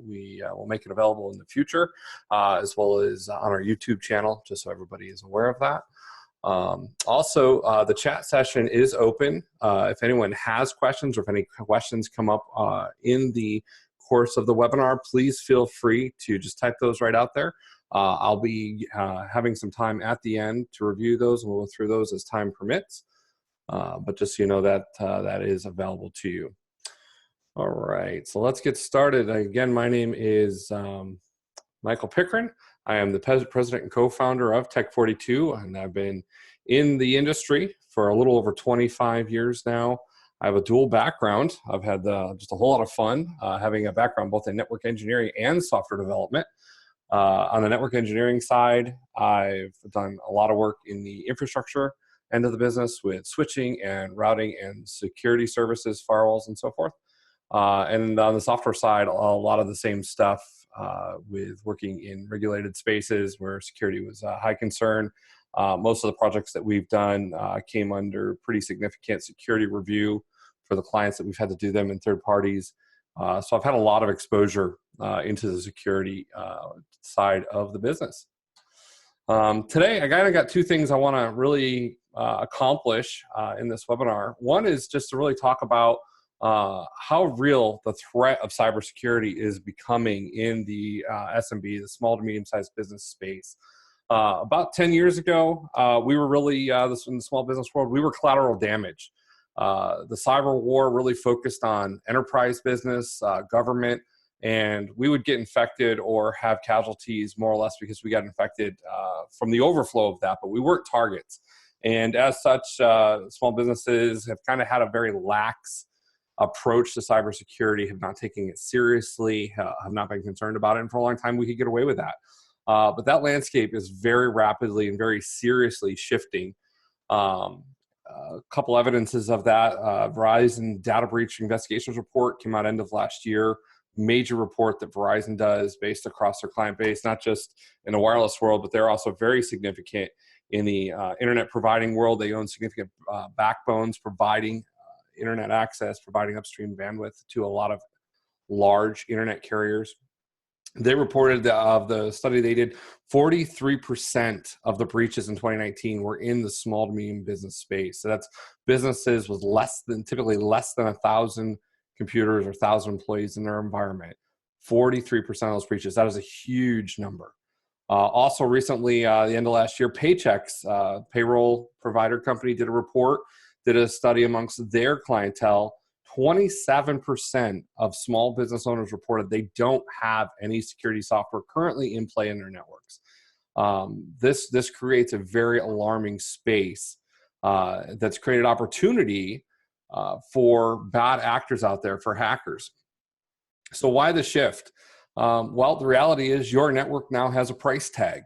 we will make it available in the future, as well as on our YouTube channel, just so everybody is aware of that. Also, the chat session is open. If anyone has questions, or if any questions come up in the course of the webinar, please feel free to just type those right out there. I'll be having some time at the end to review those, and we'll go through those as time permits. But just so you know that that is available to you. All right, so let's get started. Again, my name is Michael Pickreign. I am the president and co-founder of Tech42, and I've been in the industry for a little over 25 years now. I have a dual background. I've had just a whole lot of fun having a background both in network engineering and software development. On the network engineering side, I've done a lot of work in the infrastructure end of the business with switching and routing and security services, firewalls, and so forth. And on the software side, a lot of the same stuff with working in regulated spaces where security was a high concern. Most of the projects that we've done came under pretty significant security review for the clients that we've had to do them in third parties. So I've had a lot of exposure into the security side of the business. Today, I kind of got two things I want to really accomplish in this webinar. One is just to really talk about how real the threat of cybersecurity is becoming in the SMB, the small to medium-sized business space. About 10 years ago, we were really, in the small business world, we were collateral damage. The cyber war really focused on enterprise business, government, and we would get infected or have casualties more or less because we got infected from the overflow of that, but we weren't targets. And as such, small businesses have kind of had a very lax approach to cybersecurity, have not taken it seriously, have not been concerned about it, and for a long time we could get away with that. But that landscape is very rapidly and very seriously shifting. A couple evidences of that, Verizon data breach investigations report came out end of last year. Major report that Verizon does based across their client base, not just in the wireless world, but they're also very significant in the internet providing world. They own significant backbones providing internet access, providing upstream bandwidth to a lot of large internet carriers. They reported that of the study they did, 43% of the breaches in 2019 were in the small to medium business space. So that's businesses with typically less than 1,000 computers or 1,000 employees in their environment. 43% of those breaches. That is a huge number. Also recently, the end of last year, Paychex, payroll provider company, did a study amongst their clientele. 27% of small business owners reported they don't have any security software currently in play in their networks. This creates a very alarming space that's created opportunity for bad actors out there, for hackers. So why the shift? Well, the reality is your network now has a price tag.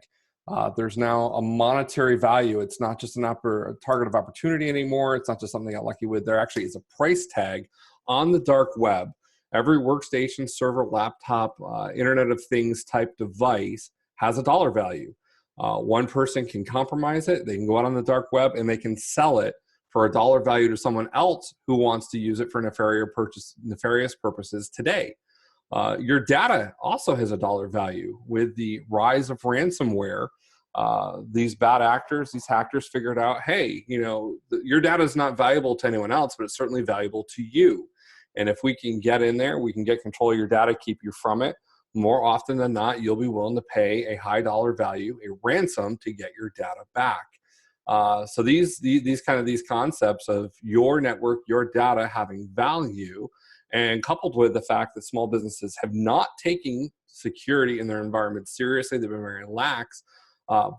There's now a monetary value. It's not just a target of opportunity anymore. It's not just something I got lucky with. There actually is a price tag on the dark web. Every workstation, server, laptop, Internet of Things type device has a dollar value. One person can compromise it. They can go out on the dark web and they can sell it for a dollar value to someone else who wants to use it for nefarious purposes today. Your data also has a dollar value. With the rise of ransomware, these bad actors, these hackers figured out, hey, your data is not valuable to anyone else, but it's certainly valuable to you. And if we can get in there, we can get control of your data, keep you from it. More often than not, you'll be willing to pay a high dollar value, a ransom, to get your data back. So these concepts of your network, your data having value, and coupled with the fact that small businesses have not taken security in their environment seriously, they've been very lax,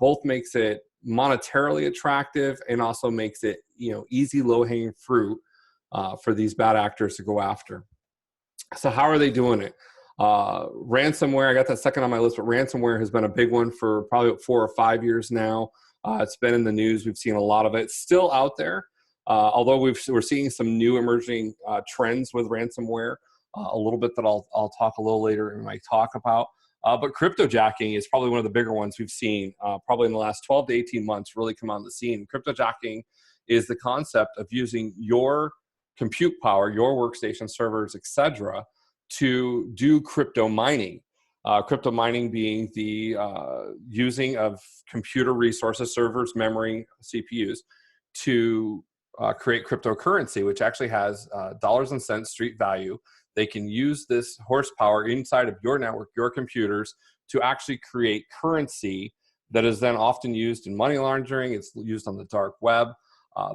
both makes it monetarily attractive and also makes it easy, low-hanging fruit for these bad actors to go after. So how are they doing it? Ransomware, I got that second on my list, but ransomware has been a big one for probably 4 or 5 years now. It's been in the news. We've seen a lot of it. It's still out there. Although we're seeing some new emerging trends with ransomware, a little bit that I'll talk a little later in my talk about. But cryptojacking is probably one of the bigger ones we've seen probably in the last 12 to 18 months really come on the scene. Cryptojacking is the concept of using your compute power, your workstation servers, etc., to do crypto mining. Crypto mining being the using of computer resources, servers, memory, CPUs, to create cryptocurrency, which actually has dollars and cents street value. They can use this horsepower inside of your network, your computers, to actually create currency that is then often used in money laundering. It's used on the dark web.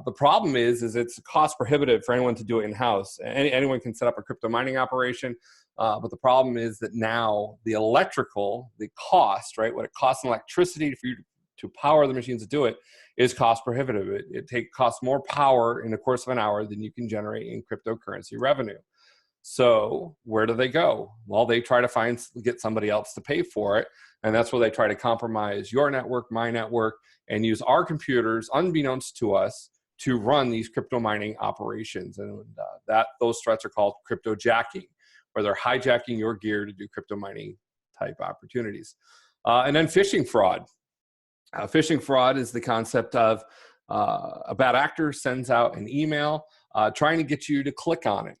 The problem is it's cost prohibitive for anyone to do it in-house. Anyone can set up a crypto mining operation, but the problem is that now the cost, right, what it costs in electricity for you to power the machines to do it, is cost prohibitive. It costs more power in the course of an hour than you can generate in cryptocurrency revenue. So where do they go? Well, they try to get somebody else to pay for it. And that's where they try to compromise your network, my network, and use our computers, unbeknownst to us, to run these crypto mining operations. And those threats are called cryptojacking, where they're hijacking your gear to do crypto mining type opportunities. And then phishing fraud. Phishing fraud is the concept of a bad actor sends out an email trying to get you to click on it.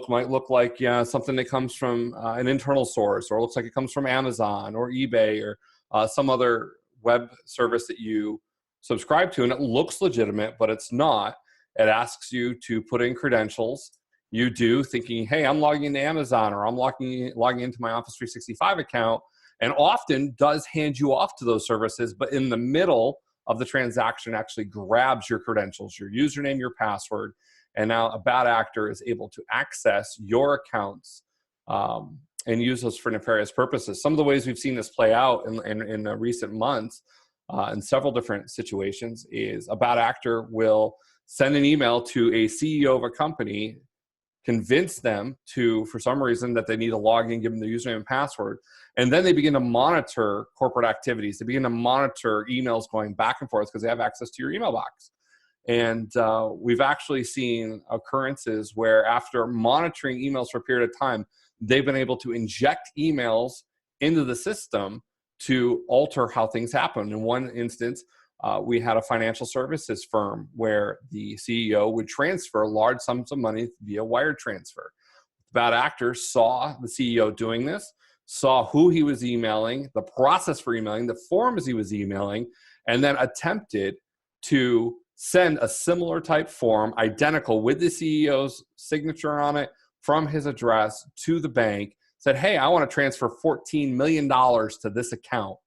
Might look like something that comes from an internal source, or it looks like it comes from Amazon or eBay or some other web service that you subscribe to, and it looks legitimate, but it's not. It asks you to put in credentials. You do, thinking, hey, I'm logging into Amazon, or I'm logging into my Office 365 account, and often does hand you off to those services, but in the middle of the transaction actually grabs your credentials, your username, your password, and now a bad actor is able to access your accounts and use those for nefarious purposes. Some of the ways we've seen this play out in recent months in several different situations is a bad actor will send an email to a CEO of a company, convince them to, for some reason, that they need to log in, give them the username and password, and then they begin to monitor corporate activities. They begin to monitor emails going back and forth because they have access to your email box. And we've actually seen occurrences where after monitoring emails for a period of time, they've been able to inject emails into the system to alter how things happen. In one instance, we had a financial services firm where the CEO would transfer large sums of money via wire transfer. Bad actors saw the CEO doing this, saw who he was emailing, the process for emailing, the forms he was emailing, and then attempted to send a similar type form, identical with the CEO's signature on it, from his address to the bank, said, hey, I want to transfer $14 million to this account.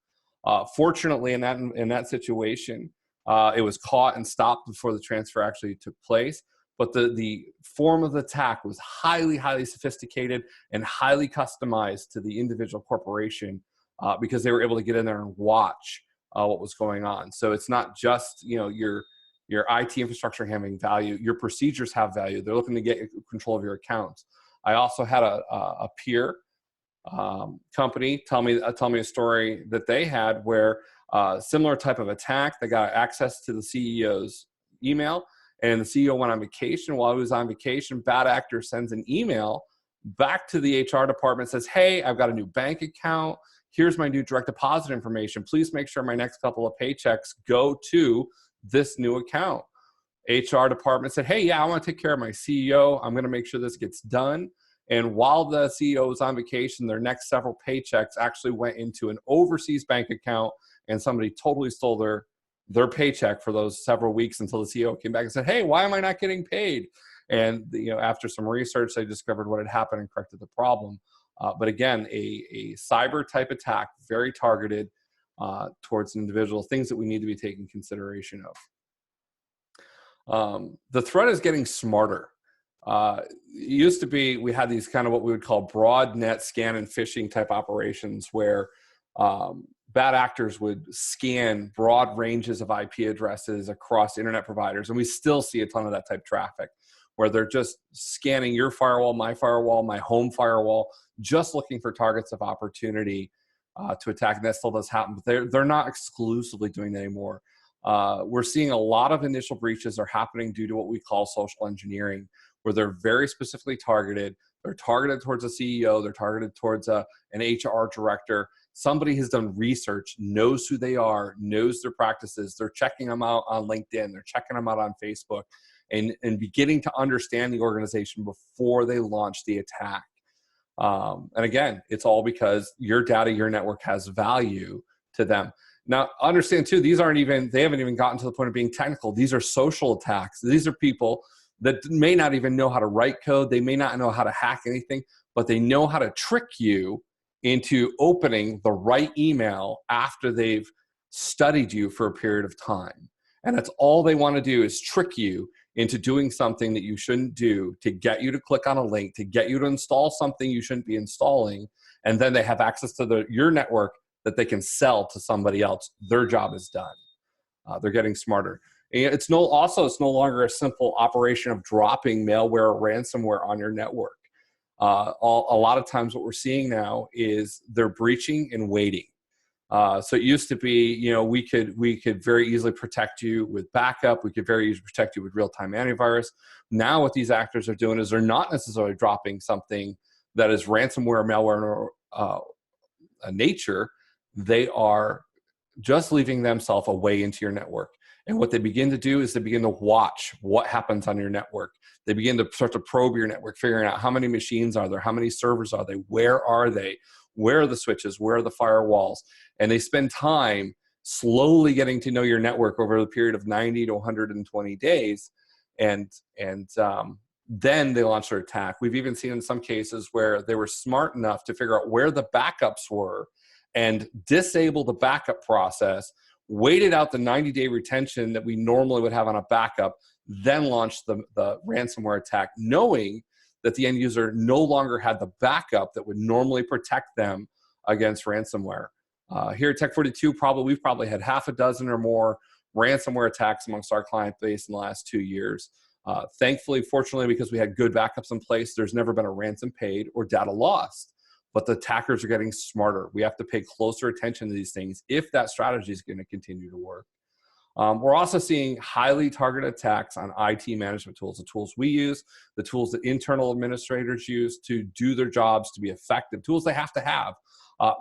Fortunately, in that situation, it was caught and stopped before the transfer actually took place. But the form of the attack was highly, highly sophisticated and highly customized to the individual corporation because they were able to get in there and watch what was going on. So it's not just your IT infrastructure having value, your procedures have value. They're looking to get control of your accounts. I also had a peer company tell me a story that they had where similar type of attack. They got access to the CEO's email, and the CEO went on vacation. While he was on vacation, bad actor sends an email back to the HR department, says, hey, I've got a new bank account. Here's my new direct deposit information. Please make sure my next couple of paychecks go to this new account. HR department said, hey, yeah, I want to take care of my CEO. I'm going to make sure this gets done. And while the CEO was on vacation, their next several paychecks actually went into an overseas bank account, and somebody totally stole their paycheck for those several weeks until the CEO came back and said, hey, why am I not getting paid? And after some research, they discovered what had happened and corrected the problem. But again, a cyber type attack, very targeted towards an individual, things that we need to be taking consideration of. The threat is getting smarter. It used to be, we had these kind of what we would call broad net scan and phishing type operations where bad actors would scan broad ranges of IP addresses across internet providers. And we still see a ton of that type of traffic where they're just scanning your firewall, my home firewall, just looking for targets of opportunity to attack. And that still does happen, but they're not exclusively doing that anymore. We're seeing a lot of initial breaches are happening due to what we call social engineering, where they're very specifically targeted. They're targeted towards a CEO. They're targeted towards an HR director. Somebody has done research, knows who they are, knows their practices. They're checking them out on LinkedIn. They're checking them out on Facebook and beginning to understand the organization before they launch the attack. And again, it's all because your data, your network has value to them. Now, understand too, they haven't even gotten to the point of being technical. These are social attacks. These are people that may not even know how to write code. They may not know how to hack anything, but they know how to trick you into opening the right email after they've studied you for a period of time. And that's all they want to do, is trick you into doing something that you shouldn't do, to get you to click on a link, to get you to install something you shouldn't be installing. And then they have access to your network that they can sell to somebody else. Their job is done. They're getting smarter. And it's no longer a simple operation of dropping malware or ransomware on your network. A lot of times what we're seeing now is they're breaching and waiting. So it used to be, we could very easily protect you with backup. We could very easily protect you with real-time antivirus. Now what these actors are doing is they're not necessarily dropping something that is ransomware, malware, or nature. They are just leaving themselves a way into your network. And what they begin to do is they begin to watch what happens on your network. They begin to start to probe your network, figuring out how many machines are there, how many servers are they, where are they, where are the switches, where are the firewalls. And they spend time slowly getting to know your network over the period of 90 to 120 days. And then they launch their attack. We've even seen in some cases where they were smart enough to figure out where the backups were and disable the backup process, waited out the 90-day retention that we normally would have on a backup, then launched the ransomware attack, knowing that the end user no longer had the backup that would normally protect them against ransomware. Here at Tech42, we've probably had half a dozen or more ransomware attacks amongst our client base in the last 2 years. Thankfully, fortunately, because we had good backups in place, there's never been a ransom paid or data lost. But the attackers are getting smarter. We have to pay closer attention to these things if that strategy is going to continue to work. We're also seeing highly targeted attacks on IT management tools, the tools we use, the tools that internal administrators use to do their jobs, to be effective, tools they have to have.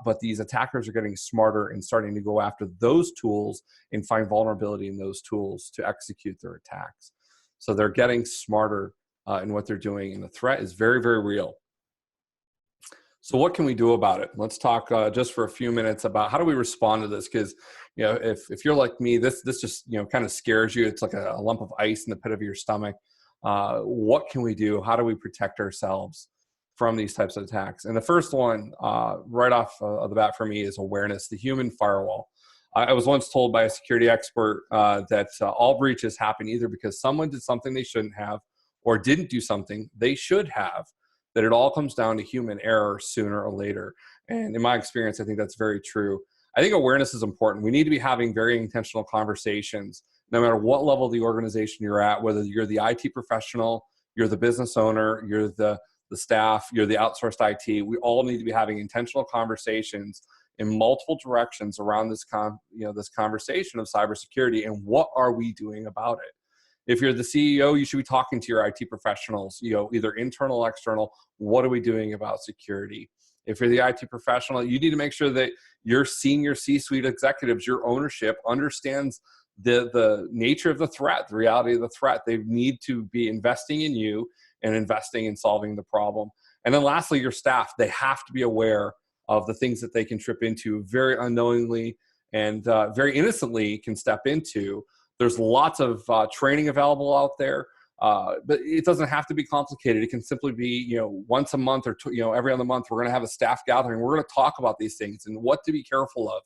But these attackers are getting smarter and starting to go after those tools and find vulnerability in those tools to execute their attacks. So they're getting smarter in what they're doing, and the threat is very, very real. So what can we do about it? Let's talk just for a few minutes about how do we respond to this? Because if you're like me, this just kind of scares you. It's like a lump of ice in the pit of your stomach. What can we do? How do we protect ourselves from these types of attacks? And the first one, right off of the bat for me, is awareness, the human firewall. I was once told by a security expert that all breaches happen either because someone did something they shouldn't have or didn't do something they should have, that it all comes down to human error sooner or later. And in my experience, I think that's very true. I think awareness is important. We need to be having very intentional conversations, no matter what level of the organization you're at, whether you're the IT professional, you're the business owner, you're the staff, you're the outsourced IT. We all need to be having intentional conversations in multiple directions around this conversation of cybersecurity and what are we doing about it. If you're the CEO, you should be talking to your IT professionals, either internal or external. What are we doing about security? If you're the IT professional, you need to make sure that your senior C-suite executives, your ownership, understands the nature of the threat, the reality of the threat. They need to be investing in you and investing in solving the problem. And then lastly, your staff, they have to be aware of the things that they can trip into very unknowingly and very innocently can step into. There's lots of training available out there, but it doesn't have to be complicated. It can simply be, once a month or every other month, we're going to have a staff gathering. We're going to talk about these things and what to be careful of,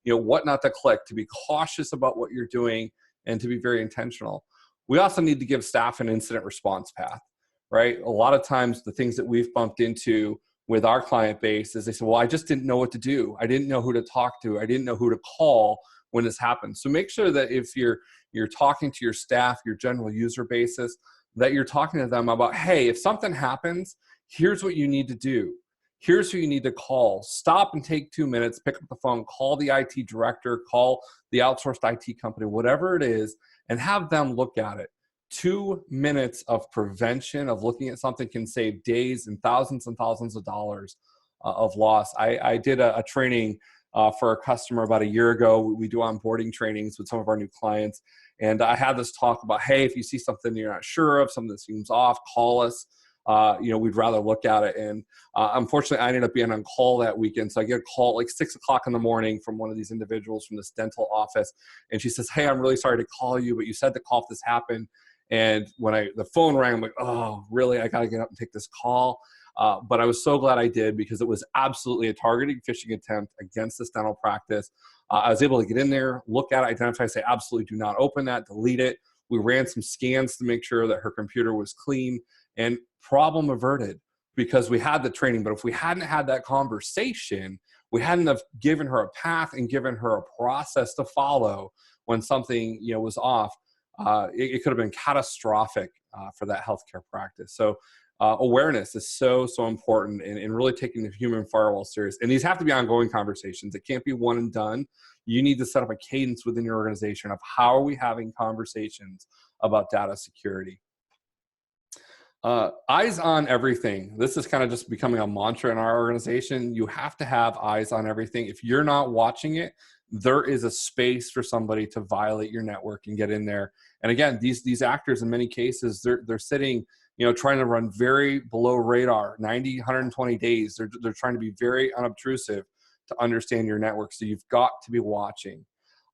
what not to click, to be cautious about what you're doing, and to be very intentional. We also need to give staff an incident response path, right? A lot of times the things that we've bumped into with our client base is they say, well, I just didn't know what to do. I didn't know who to talk to. I didn't know who to call when this happens. So make sure that if you're talking to your staff, your general user basis, that you're talking to them about, hey, if something happens, here's what you need to do. Here's who you need to call. Stop and take 2 minutes, pick up the phone, call the IT director, call the outsourced IT company, whatever it is, and have them look at it. 2 minutes of prevention of looking at something can save days and thousands of dollars of loss. I did a training for a customer about a year ago. We do onboarding trainings with some of our new clients. And I had this talk about, hey, if you see something you're not sure of, something that seems off, call us. we'd rather look at it. And unfortunately, I ended up being on call that weekend. So I get a call at like 6 o'clock in the morning from one of these individuals from this dental office. And she says, "Hey, I'm really sorry to call you, but you said to call if this happened." And when the phone rang, I'm like, "Oh, really? I got to get up and take this call." But I was so glad I did, because it was absolutely a targeted phishing attempt against this dental practice. I was able to get in there, look at it, identify, say, absolutely do not open that, delete it. We ran some scans to make sure that her computer was clean, and problem averted, because we had the training. But if we hadn't had that conversation, we hadn't have given her a path and given her a process to follow when something was off, it could have been catastrophic for that healthcare practice. So awareness is so important, and really taking the human firewall serious. And these have to be ongoing conversations. It can't be one and done. You need to set up a cadence within your organization of how are we having conversations about data security. Eyes on everything. This is kind of just becoming a mantra in our organization. You have to have eyes on everything. If you're not watching it, there is a space for somebody to violate your network and get in there. And again, these actors, in many cases, they're sitting, trying to run very below radar, 90, 120 days. They're trying to be very unobtrusive to understand your network. So you've got to be watching.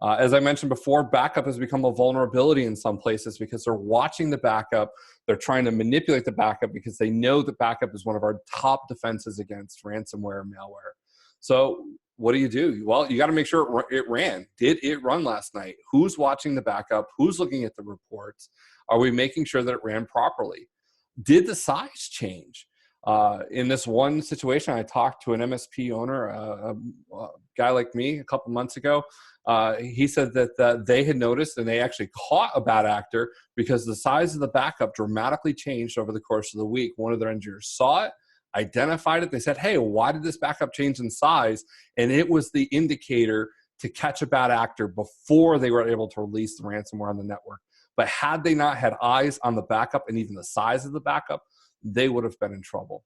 As I mentioned before, backup has become a vulnerability in some places because they're watching the backup. They're trying to manipulate the backup because they know that backup is one of our top defenses against ransomware and malware. So what do? Well, you got to make sure it ran. Did it run last night? Who's watching the backup? Who's looking at the reports? Are we making sure that it ran properly? Did the size change? In this one situation, I talked to an MSP owner, a guy like me, a couple months ago. He said that they had noticed, and they actually caught a bad actor because the size of the backup dramatically changed over the course of the week. One of their engineers saw it, identified it. They said, "Hey, why did this backup change in size?" And it was the indicator to catch a bad actor before they were able to release the ransomware on the network. But had they not had eyes on the backup and even the size of the backup, they would have been in trouble.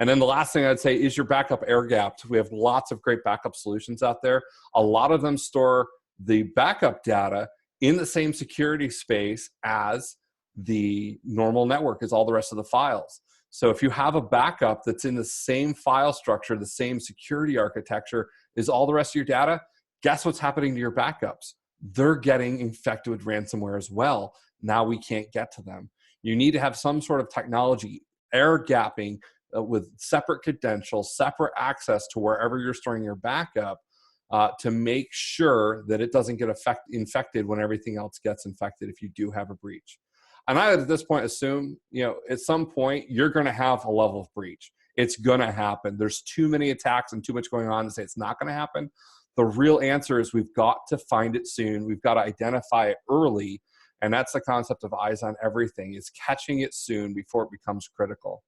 And then the last thing I'd say is your backup air gapped. We have lots of great backup solutions out there. A lot of them store the backup data in the same security space as the normal network, as all the rest of the files. So if you have a backup that's in the same file structure, the same security architecture as all the rest of your data, guess what's happening to your backups? They're getting infected with ransomware as well. Now we can't get to them. You need to have some sort of technology, air gapping, with separate credentials, separate access to wherever you're storing your backup, to make sure that it doesn't get infected when everything else gets infected if you do have a breach. And I would at this point assume, at some point you're going to have a level of breach. It's going to happen. There's too many attacks and too much going on to say it's not going to happen. The real answer is we've got to find it soon. We've got to identify it early. And that's the concept of eyes on everything, is catching it soon before it becomes critical.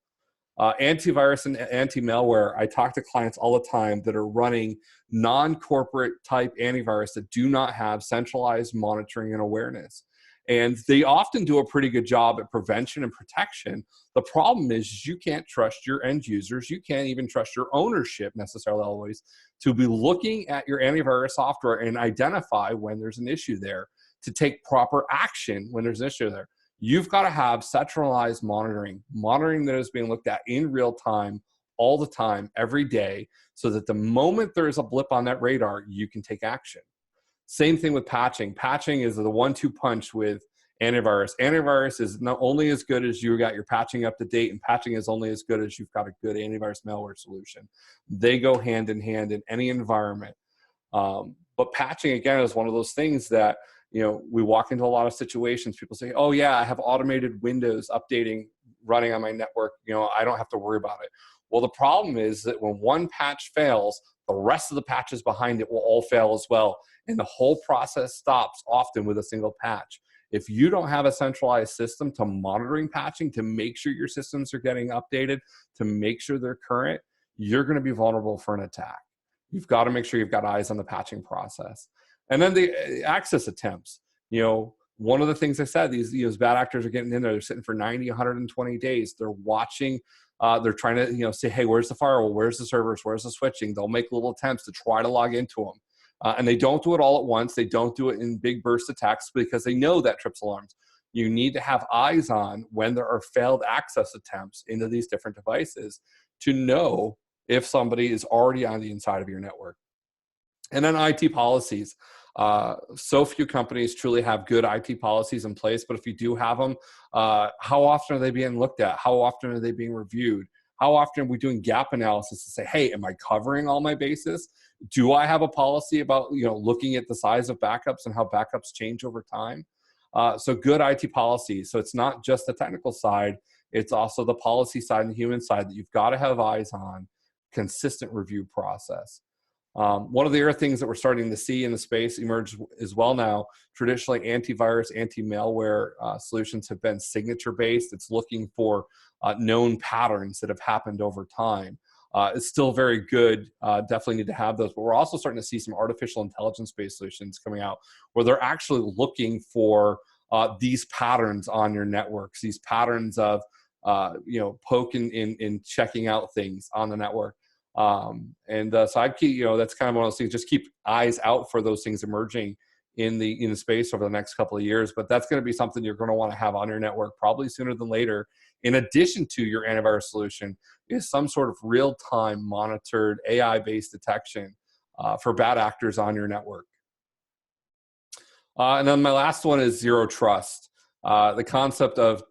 Antivirus and anti-malware, I talk to clients all the time that are running non-corporate type antivirus that do not have centralized monitoring and awareness. And they often do a pretty good job at prevention and protection. The problem is you can't trust your end users. You can't even trust your ownership necessarily always to be looking at your antivirus software and identify when there's an issue there, to take proper action when there's an issue there. You've got to have centralized monitoring that is being looked at in real time, all the time, every day, so that the moment there is a blip on that radar, you can take action. Same thing with patching. Patching is the 1-2 punch with antivirus. Antivirus is not only as good as you got your patching up to date, and patching is only as good as you've got a good antivirus malware solution. They go hand in hand in any environment. But patching, again, is one of those things that, we walk into a lot of situations. People say, "Oh yeah, I have automated Windows updating running on my network. I don't have to worry about it." Well, the problem is that when one patch fails, the rest of the patches behind it will all fail as well. And the whole process stops often with a single patch. If you don't have a centralized system to monitoring patching, to make sure your systems are getting updated, to make sure they're current, you're going to be vulnerable for an attack. You've got to make sure you've got eyes on the patching process. And then the access attempts. One of the things I said, these bad actors are getting in there. They're sitting for 90, 120 days. They're watching. They're trying to, say, "Hey, where's the firewall? Where's the servers? Where's the switching?" They'll make little attempts to try to log into them. And they don't do it all at once. They don't do it in big burst attacks because they know that trips alarms. you need to have eyes on when there are failed access attempts into these different devices to know if somebody is already on the inside of your network. And then IT policies. So few companies truly have good IT policies in place, but if you do have them, how often are they being looked at? How often are they being reviewed? How often are we doing gap analysis to say, hey, am I covering all my bases? Do I have a policy about looking at the size of backups and how backups change over time? So good IT policies. So it's not just the technical side, it's also the policy side and the human side that you've got to have eyes on, consistent review process. One of the other things that we're starting to see in the space emerge as well now, traditionally antivirus, anti-malware solutions have been signature-based. It's looking for known patterns that have happened over time. It's still very good, definitely need to have those, but we're also starting to see some artificial intelligence-based solutions coming out where they're actually looking for these patterns on your networks, these patterns of poking in checking out things on the network. So I'd keep, that's kind of one of those things, just keep eyes out for those things emerging in the space over the next couple of years. But that's going to be something you're going to want to have on your network probably sooner than later. In addition to your antivirus solution is some sort of real-time monitored AI-based detection for bad actors on your network. And then my last one is zero trust. The concept of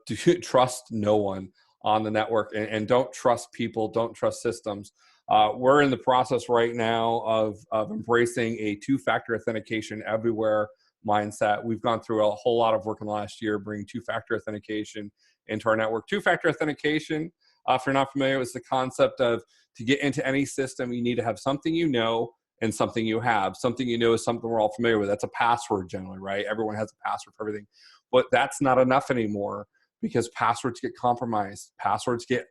trust no one on the network and don't trust people, don't trust systems. We're in the process right now of embracing a two-factor authentication everywhere mindset. We've gone through a whole lot of work in the last year bringing two-factor authentication into our network. Two-factor authentication, if you're not familiar, is the concept of to get into any system, you need to have something you know and something you have. Something you know is something we're all familiar with. That's a password generally, right? Everyone has a password for everything. But that's not enough anymore because passwords get compromised. Passwords get,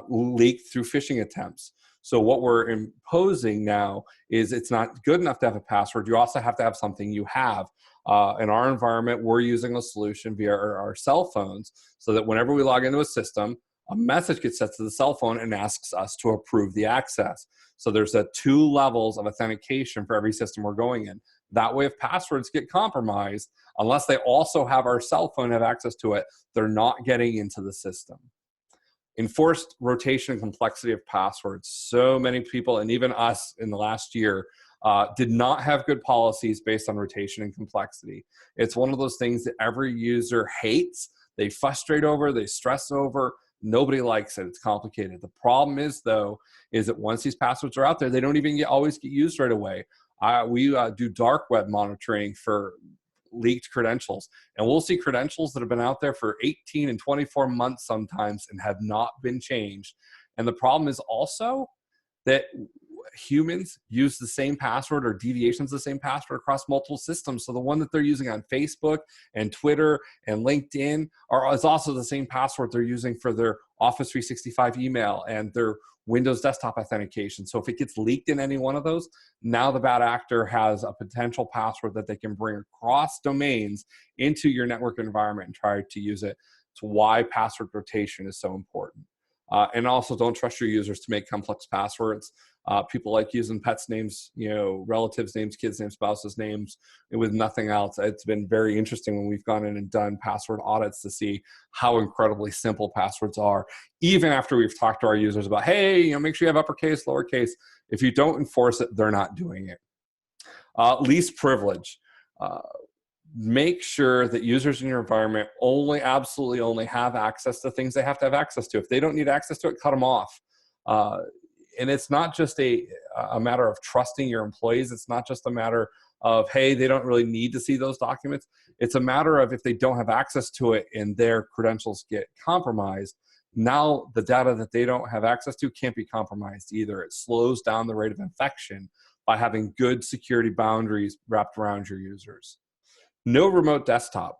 leaked through phishing attempts. So what we're imposing now is it's not good enough to have a password. You also have to have something you have. In our environment, we're using a solution via our cell phones so that whenever we log into a system, a message gets sent to the cell phone and asks us to approve the access. So there's 2 levels of authentication for every system we're going in. That way, if passwords get compromised, unless they also have our cell phone have access to it, they're not getting into the system. Enforced rotation and complexity of passwords. So many people, and even us in the last year, did not have good policies based on rotation and complexity. It's one of those things that every user hates, they frustrate over, they stress over. Nobody likes it. It's complicated. The problem is, though, is that once these passwords are out there, they don't even always get used right away. We do dark web monitoring for leaked credentials, and we'll see credentials that have been out there for 18 and 24 months sometimes and have not been changed. And the problem is also that humans use the same password or deviations of the same password across multiple systems. So the one that they're using on Facebook and Twitter and LinkedIn is also the same password they're using for their Office 365 email and their Windows desktop authentication. So if it gets leaked in any one of those, now the bad actor has a potential password that they can bring across domains into your network environment and try to use it. It's why password rotation is so important. And also, don't trust your users to make complex passwords. People like using pets' names, relatives' names, kids' names, spouses' names, with nothing else. It's been very interesting when we've gone in and done password audits to see how incredibly simple passwords are. Even after we've talked to our users about, hey, make sure you have uppercase, lowercase. If you don't enforce it, they're not doing it. Least privilege. Make sure that users in your environment absolutely only have access to things they have to have access to. If they don't need access to it, cut them off. And it's not just a matter of trusting your employees. It's not just a matter of, hey, they don't really need to see those documents. It's a matter of if they don't have access to it and their credentials get compromised, now the data that they don't have access to can't be compromised either. It slows down the rate of infection by having good security boundaries wrapped around your users. No remote desktop.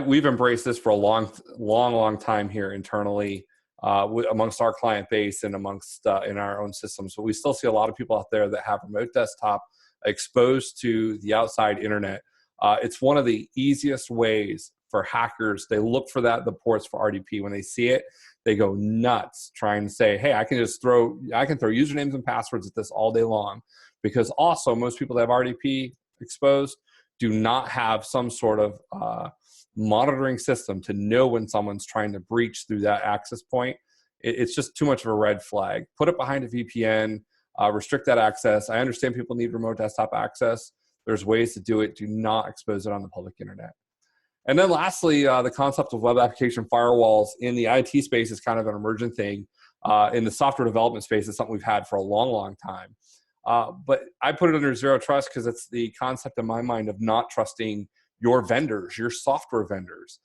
We've embraced this for a long time here internally amongst our client base and amongst in our own systems. But we still see a lot of people out there that have remote desktop exposed to the outside internet. It's one of the easiest ways for hackers. They look for the ports for RDP. When they see it, they go nuts trying to say, hey, I can throw usernames and passwords at this all day long. Because also most people that have RDP exposed do not have some sort of monitoring system to know when someone's trying to breach through that access point, it's just too much of a red flag. Put it behind a VPN, restrict that access. I understand people need remote desktop access. There's ways to do it. Do not expose it on the public internet. And then lastly, the concept of web application firewalls in the IT space is kind of an emergent thing. In the software development space, it's something we've had for a long, long time. But I put it under zero trust because it's the concept in my mind of not trusting your vendors, your software vendors.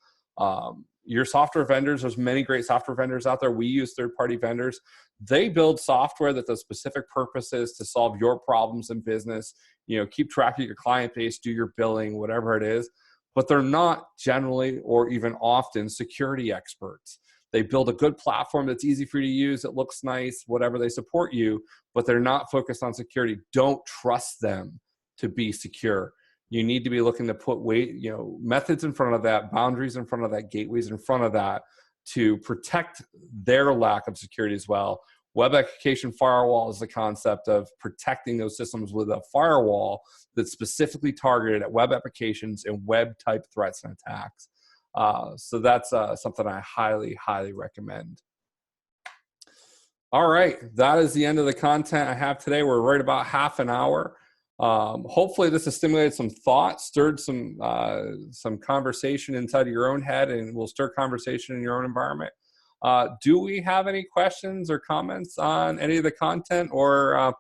There's many great software vendors out there. We use third-party vendors. They build software that does specific purposes to solve your problems in business, keep track of your client base, do your billing, whatever it is. But they're not generally or even often security experts. They build a good platform that's easy for you to use, it looks nice, whatever, they support you, but they're not focused on security. Don't trust them to be secure. You need to be looking to put methods in front of that, boundaries in front of that, gateways in front of that to protect their lack of security as well. Web application firewall is the concept of protecting those systems with a firewall that's specifically targeted at web applications and web type threats and attacks. So that's something I highly, highly recommend. All right, that is the end of the content I have today. We're right about half an hour. Hopefully this has stimulated some thought, stirred some conversation inside of your own head, and will stir conversation in your own environment. Do we have any questions or comments on any of the content or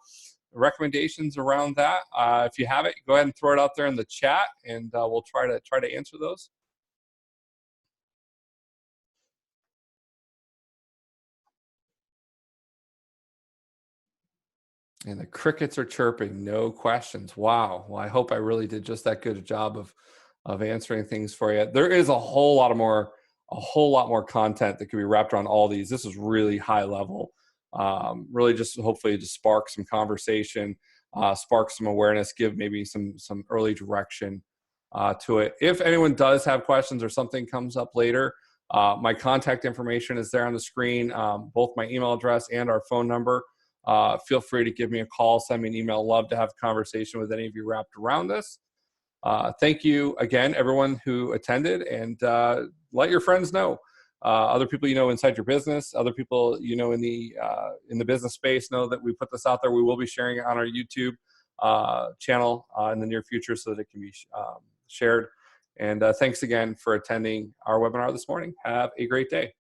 recommendations around that? If you have it, go ahead and throw it out there in the chat, and we'll try to answer those. And the crickets are chirping, no questions. Wow. Well, I hope I really did just that good a job of answering things for you. There is a whole lot more content that could be wrapped around all these. This is really high level. Really just hopefully to spark some conversation, spark some awareness, give maybe some early direction to it. If anyone does have questions or something comes up later, my contact information is there on the screen, both my email address and our phone number. Feel free to give me a call, send me an email. Love to have a conversation with any of you wrapped around this. Thank you again, everyone who attended, and let your friends know. Other people you know inside your business, other people you know in the business space know that we put this out there. We will be sharing it on our YouTube channel in the near future so that it can be shared. And thanks again for attending our webinar this morning. Have a great day.